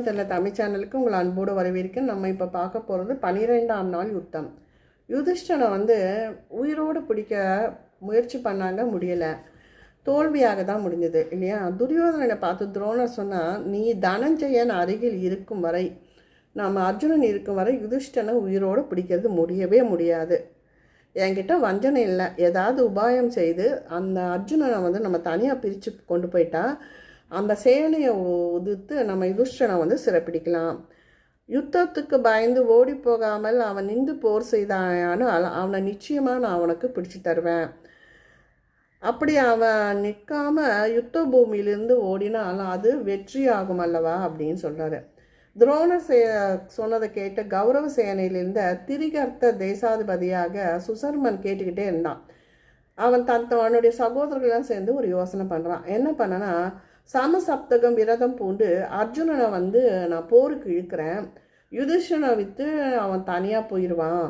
என்னன்னு தெரியல தமிழ் சேனலுக்கு உங்களை அன்போடு வரவேற்க. நம்ம இப்போ பார்க்க போகிறது 12ஆம் நாள் யுத்தம். யுதிஷ்டனை உயிரோடு பிடிக்க முயற்சி பண்ணாங்க, முடியலை, தோல்வியாக தான் முடிஞ்சது இல்லையா. துரியோதனனை பார்த்து துரோணர் சொன்னால், நீ தனஞ்சயன் அருகில் இருக்கும் வரை, நம்ம அர்ஜுனன் இருக்கும் வரை யுதிஷ்டனை உயிரோடு பிடிக்கிறது முடியவே முடியாது. என்கிட்ட வஞ்சனை இல்லை, ஏதாவது உபாயம் செய்து அந்த அர்ஜுனனை நம்ம தனியாக பிரித்து கொண்டு போயிட்டா அந்த சேனையை உதிர்த்து நம்ம யுதிஷ்டனை சிறைப்பிடிக்கலாம். யுத்தத்துக்கு பயந்து ஓடி போகாமல் அவன் நின்று போர் செய்தானால் அவனை நிச்சயமாக நான் அவனுக்கு பிடிச்சி தருவேன். அப்படி அவன் நிற்காம யுத்த பூமியிலிருந்து ஓடினால் அது வெற்றி ஆகும் அல்லவா அப்படின்னு சொல்கிறாரு. துரோணர் சொன்னதை கேட்ட கௌரவ சேனையிலிருந்த திரிகர்த்த தேசாதிபதியாக சுசர்மன் கேட்டுக்கிட்டே இருந்தான். அவன் தன்னுடைய சகோதரர்களெலாம் சேர்ந்து ஒரு யோசனை பண்ணுறான். என்ன பண்ணனா, சமசப்தகம் விரதம் பூண்டு அர்ஜுனனை நான் போருக்கு இழுக்கிறேன், யுதிஷ்டனை விற்று அவன் தனியாக போயிடுவான்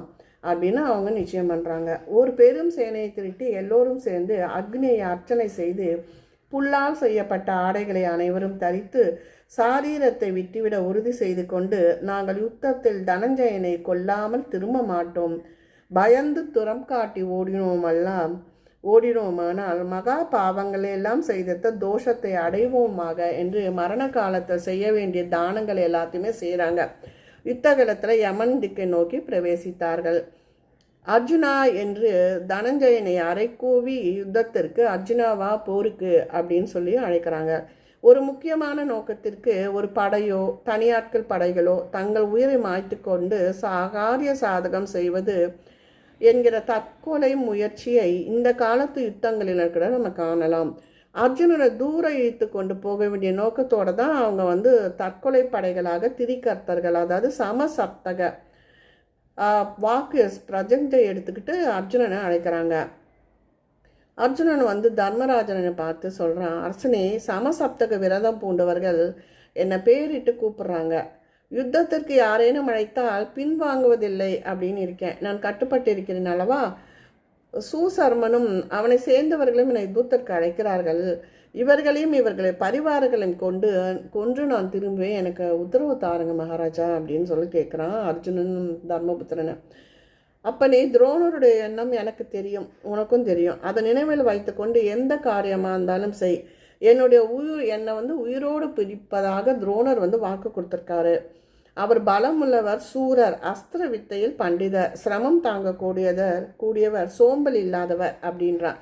அப்படின்னு அவங்க நிச்சயம் பண்ணுறாங்க. ஒரு பெரும் சேனையை திரட்டி எல்லோரும் சேர்ந்து அக்னியை அர்ச்சனை செய்து புல்லால் செய்யப்பட்ட ஆடைகளை அனைவரும் தரித்து சாரீரத்தை விட்டுவிட உறுதி செய்து கொண்டு, நாங்கள் யுத்தத்தில் தனஞ்சயனை கொல்லாமல் திரும்ப மாட்டோம், பயந்து துரம் காட்டி ஓடினோமானால் மகா பாவங்களெல்லாம் செய்த தோஷத்தை அடைவோமாக என்று மரண காலத்தில் செய்ய வேண்டிய தானங்கள் எல்லாத்தையுமே செய்கிறாங்க. யுத்தகலத்தில் யமன் திக்கை நோக்கி பிரவேசித்தார்கள். அர்ஜுனா என்று தனஞ்சயனை அரைக்கூவி யுத்தத்திற்கு அர்ஜுனாவா போருக்கு அப்படின்னு சொல்லி அழைக்கிறாங்க. ஒரு முக்கியமான நோக்கத்திற்கு ஒரு படையோ தனியாட்கள் படைகளோ தங்கள் உயிரை மாய்த்து கொண்டு காரிய சாதகம் செய்வது என்கிற தற்கொலை முயற்சியை இந்த காலத்து யுத்தங்களில் இருக்கிற நம்ம காணலாம். அர்ஜுனனை தூரம் இழுத்து கொண்டு போக வேண்டிய நோக்கத்தோடு தான் அவங்க தற்கொலை படைகளாக திரிகர்த்தர்கள், அதாவது சமசப்தக வாக்கு பிரஜங்களை எடுத்துக்கிட்டு அர்ஜுனனை அழைக்கிறாங்க. அர்ஜுனன் தர்மராஜனை பார்த்து சொல்கிறான், அரசனே, சமசப்தக விரதம் பூண்டவர்கள் என்னை பேரிட்டு கூப்பிட்றாங்க. யுத்தத்திற்கு யாரேனும் அழைத்தால் பின்வாங்குவதில்லை அப்படின்னு இருக்கேன். நான் கட்டுப்பட்டு இருக்கிறேன் அல்லவா. சூசர்மனும் அவனை சேர்ந்தவர்களும் என்னை யுத்தத்திற்கு அழைக்கிறார்கள். இவர்களையும் இவர்களை பரிவாரங்களையும் கொன்று நான் திரும்புவேன், எனக்கு உத்தரவு தாருங்க மகாராஜா அப்படின்னு சொல்லி கேட்குறான் அர்ஜுனன் தர்மபுத்திரனை. அப்பனே, துரோணருடைய எண்ணம் எனக்கு தெரியும், உனக்கும் தெரியும். அதை நினைவில் வைத்து கொண்டு எந்த காரியமாக இருந்தாலும் செய். என்னுடைய என்னை உயிரோடு பிடிப்பதாக துரோணர் வாக்கு கொடுத்துருக்காரு. அவர் பலம் உள்ளவர், சூரர், அஸ்திர வித்தையில் பண்டிதர், சிரமம் கூடியவர், சோம்பல் இல்லாதவர் அப்படின்றான்.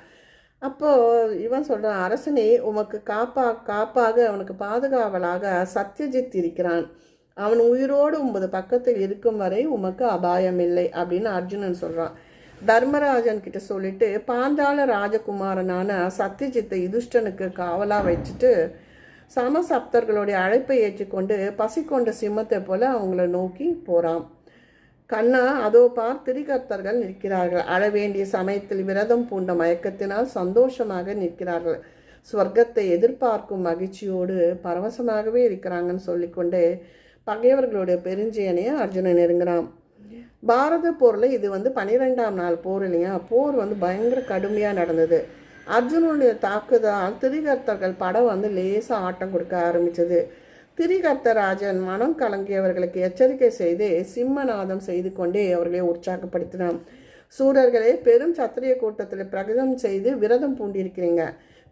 அப்போது இவன் சொல்கிறான், அரசனே, உமக்கு காப்பாக அவனுக்கு பாதுகாவலாக சத்யஜித் இருக்கிறான். அவன் உயிரோடு 9 பக்கத்தில் இருக்கும் வரை உமக்கு அபாயம் இல்லை அப்படின்னு அர்ஜுனன் சொல்கிறான். தர்மராஜன் கிட்ட சொல்லிட்டு பாஞ்சால ராஜகுமாரனான சத்யஜித்தை யுதிஷ்டனுக்கு காவலாக வச்சுட்டு சமசப்தர்களுடைய அழைப்பை ஏற்றுக்கொண்டு பசி கொண்ட சிம்மத்தை போல அவங்கள நோக்கி போகிறான். கண்ணா, அதோ பார், திரிகர்த்தர்கள் நிற்கிறார்கள். அழ வேண்டிய சமயத்தில் விரதம் பூண்ட மயக்கத்தினால் சந்தோஷமாக நிற்கிறார்கள். ஸ்வர்க்கத்தை எதிர்பார்க்கும் மகிழ்ச்சியோடு பரவசமாகவே இருக்கிறாங்கன்னு சொல்லிக்கொண்டே பகைவர்களுடைய பெருஞ்சேனையை அர்ஜுனன் நெருங்குறான். பாரத போரில் இது 12ஆம் நாள் போர் இல்லையா. போர் பயங்கர கடுமையாக நடந்தது. அர்ஜுனனுடைய தாக்குதல் திரிகர்த்தர்கள் படம் லேசாக ஆட்டம் கொடுக்க ஆரம்பித்தது. திரிகர்த்தராஜன் மனம் கலங்கியவர்களுக்கு எச்சரிக்கை செய்து சிம்மநாதம் செய்து கொண்டே அவர்களை உற்சாகப்படுத்தினான். சூரர்களே, பெரும் சத்திரிய கூட்டத்தில் பிரகடனம் செய்து விரதம் பூண்டிருக்கிறீங்க.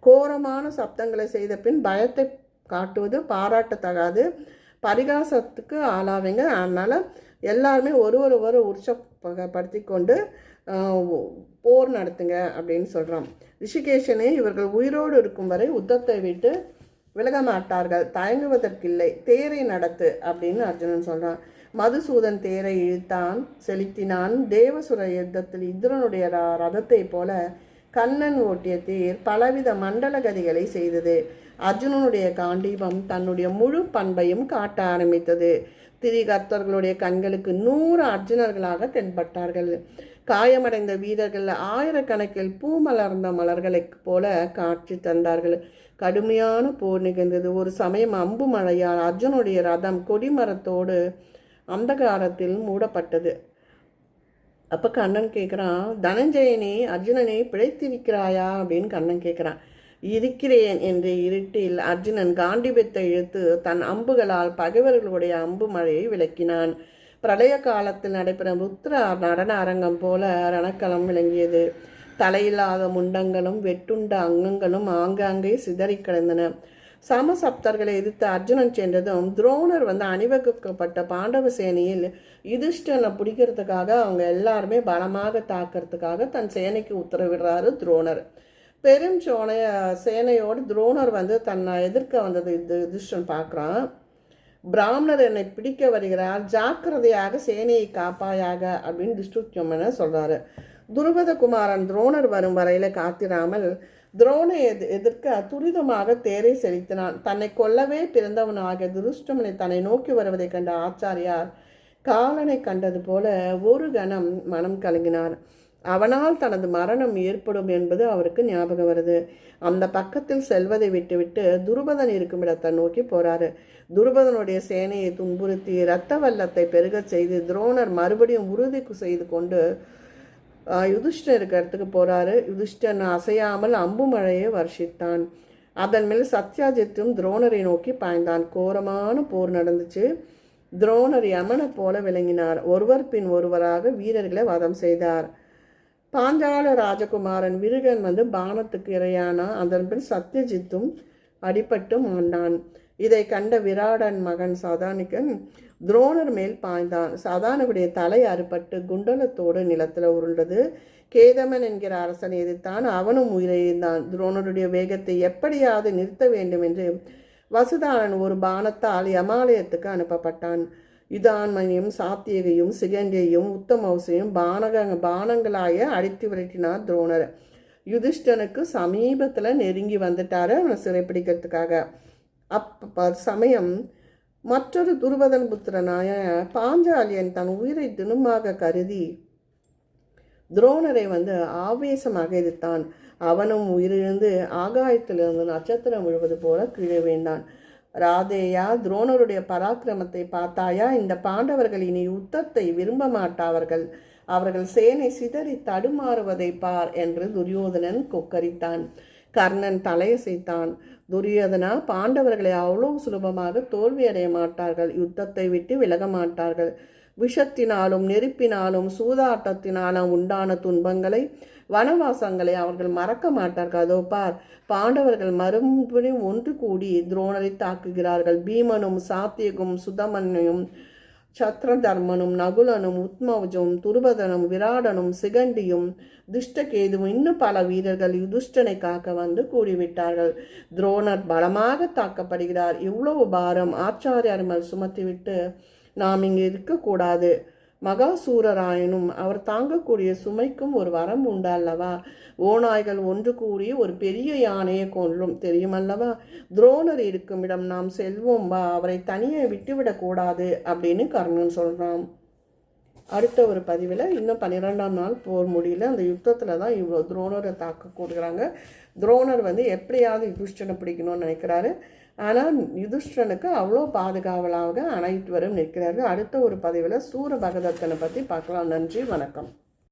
கோரமான சப்தங்களை செய்த பின் பயத்தை காட்டுவது பாராட்டத்தகாது, பரிகாசத்துக்கு ஆளாவீங்க. அதனால் எல்லாருமே ஒருவர் உற்சாகப்படுத்தி கொண்டு போர் நடத்துங்க அப்படின்னு சொல்கிறான். ரிஷிகேஷனே, இவர்கள் உயிரோடு இருக்கும் வரை யுத்தத்தை விட்டு விலக மாட்டார்கள், தயங்குவதற்கில்லை, தேரை நடத்து அப்படின்னு அர்ஜுனன் சொல்கிறான். மதுசூதன் தேரை இழுத்தான், செலுத்தினான். தேவசுர யுத்தத்தில் இந்திரனுடைய ரதத்தை போல கண்ணன் ஓட்டிய தேர் பலவித மண்டல கதிகளை செய்தது. அர்ஜுனனுடைய காண்டீபம் தன்னுடைய முழு பண்பையும் காட்ட ஆரம்பித்தது. திரிகர்த்தர்களுடைய கண்களுக்கு 100 அர்ஜுனர்களாக தென்பட்டார்கள். காயமடைந்த வீரர்கள் ஆயிரக்கணக்கில் பூ மலர்ந்த மலர்களைப் போல காட்சி தந்தார்கள். கடுமையான போர் நிகழ்ந்தது. ஒரு சமயம் அம்பு மழையால் அர்ஜுனுடைய ரதம் கொடிமரத்தோடு அந்தகாரத்தில் மூடப்பட்டது. அப்போ கண்ணன் கேட்குறான், தனஞ்சயனே, அர்ஜுனனே, பிழைத்திருக்கிறாயா அப்படின்னு கண்ணன் கேட்குறான். இருக்கிறேன் என்று இருட்டில் அர்ஜுனன் காண்டிபத்தை இழுத்து தன் அம்புகளால் பகைவர்களுடைய அம்பு மழையை விளக்கினான். பிரளய காலத்தில் நடைபெறும் ருத்ர நடன அரங்கம் போல ரணக்களம் விளங்கியது. தலையில்லாத முண்டங்களும் வெட்டுண்ட அங்கங்களும் ஆங்காங்கே சிதறி கிடந்தன. சமசப்தர்களை எதிர்த்து அர்ஜுனன் சென்றதும் துரோணர் அணிவகுக்கப்பட்ட பாண்டவ சேனையில் யுதிஷ்டனை பிடிக்கிறதுக்காக அவங்க எல்லாருமே பலமாக தாக்கிறதுக்காக தன் சேனைக்கு உத்தரவிடுறாரு துரோணர். பெரும் சேனையோடு துரோணர் தன்னை எதிர்க்க வந்தது யுதிஷ்டன் பார்க்குறான். பிராமணர் என்னை பிடிக்க வருகிறார், ஜாக்கிரதையாக சேனையை காப்பாயாக அப்படின்னு துஷ்டுத்யும்ன சொல்றாரு. துருபத குமாரன் துரோணர் வரும் வரையில காத்திராமல் துரோணை எதிர்க்க துரிதமாக தேரை செலுத்தினான். தன்னை கொல்லவே பிறந்தவனாகிய துருஷ்டமனை தன்னை நோக்கி வருவதை கண்ட ஆச்சாரியார் காலனை கண்டது போல ஒரு கணம் மனம் கலங்கினார். அவனால் தனது மரணம் ஏற்படும் என்பது அவருக்கு ஞாபகம் வருது. அந்த பக்கத்தில் செல்வதை விட்டுவிட்டு துருபதன் இருக்கும் இடத்தை நோக்கி போறாரு. துருபதனுடைய சேனையை துன்புறுத்தி இரத்த வெள்ளத்தை பெருகச் செய்து துரோணர் மறுபடியும் உறுதி செய்து கொண்டு யுதிஷ்டன் இருக்கிற இடத்துக்கு போறாரு. யுதிஷ்டன் அசையாமல் அம்பு மழையை வருஷித்தான். அதன் மேல் சத்யாஜித்தும் துரோணரை நோக்கி பாய்ந்தான். கோரமான போர் நடந்துச்சு. துரோணர் யமனை போல விளங்கினார். ஒருவர் பின் ஒருவராக வீரர்களை வதம் செய்தார். பாஞ்சால ராஜகுமாரன் விருகன் பானத்துக்கு இரையானா. அதன் பின் சத்யஜித்தும் அடிபட்டு மாண்டான். இதை கண்ட விராடன் மகன் சதானிகன் துரோணர் மேல் பாய்ந்தான். சதானுடைய தலை அறுபட்டு குண்டலத்தோடு நிலத்தில் உருண்டது. கேதமன் என்கிற அரசன் எதிர்த்தான். அவனும் உயிரிழந்தான். துரோணருடைய வேகத்தை எப்படியாவது நிறுத்த வேண்டும் என்று வசுதானன் ஒரு பானத்தால் யமாலயத்துக்கு அனுப்பப்பட்டான். யுதான்மணியும் சாத்தியகையும் சிகண்டியையும் உத்தமௌசையும் பானங்களாய அடித்து விரட்டினார் துரோணர். யுதிஷ்டனுக்கு சமீபத்தில் நெருங்கி வந்துட்டாரு அவனை சிறைப்பிடிக்கிறதுக்காக. சமயம் மற்றொரு துருபதன் புத்திரனாய பாஞ்சாலியன் தன் உயிரை தினமாக கருதி துரோணரை ஆவேசமாக எதிர்த்தான். அவனும் உயிரிழந்து ஆகாயத்திலிருந்து நட்சத்திரம் விழுவது போல கீழே வேண்டான். ராதேயா, துரோணருடைய பராக்கிரமத்தை பார்த்தாயா? இந்த பாண்டவர்கள் இனி யுத்தத்தை விரும்ப மாட்டார்கள். அவர்கள் சேனை சிதறி தடுமாறுவதை பார் என்று துரியோதனன் கொக்கரித்தான். கர்ணன் தலையசைத்தான். துரியோதனா, பாண்டவர்களை அவ்வளவு சுலபமாக தோல்வியடைய மாட்டார்கள். யுத்தத்தை விட்டு விலக மாட்டார்கள். விஷத்தினாலும் நெருப்பினாலும் சூதாட்டத்தினாலும் உண்டான துன்பங்களை வனவாசங்களை அவர்கள் மறக்க மாட்டார்கள். அதோ பார், பாண்டவர்கள் மறுபடியும் ஒன்று கூடி துரோணரை தாக்குகிறார்கள். பீமனும் சாத்தியகும் சுதமன்யும் சத்ரதர்மனும் நகுலனும் உத்மவஜும் துருபதனும் விராடனும் சிகண்டியும் துஷ்டகேதுவும் இன்னும் பல வீரர்கள் யுதிஷ்டனை காக்க கூடிவிட்டார்கள். துரோணர் பலமாக தாக்கப்படுகிறார். இவ்வளவு பாரம் ஆச்சாரியார் மேல் சுமத்திவிட்டு நாம் இங்கு இருக்கக்கூடாது. மகாசூரராயனும் அவர் தாங்கக்கூடிய சுமைக்கும் ஒரு வரம் உண்டல்லவா? ஓநாய்கள் ஒன்று கூடி ஒரு பெரிய யானையை கொள்ளும், தெரியுமல்லவா? துரோணர் இருக்கும் இடம் நாம் செல்வோம் வா, அவரை தனியே விட்டுவிடக்கூடாது அப்படின்னு கர்ணன் சொல்கிறான். அடுத்த ஒரு பதிவில் இன்னும் 12ஆம் நாள் போர் முடியல. அந்த யுத்தத்தில் தான் இவ்வளோ துரோணரை தாக்க கூடுகிறாங்க. துரோணர் எப்படியாவது யுதிஷ்டனை பிடிக்கணும்னு நினைக்கிறாரு. ஆனால் யுதிஷ்டனுக்கு அவ்வளோ பாதுகாவலாக அனைத்து வரும் நிற்கிறார்கள். அடுத்த ஒரு பதிவில் சூர பகதத்தனை பற்றி பார்க்கலாம். நன்றி, வணக்கம்.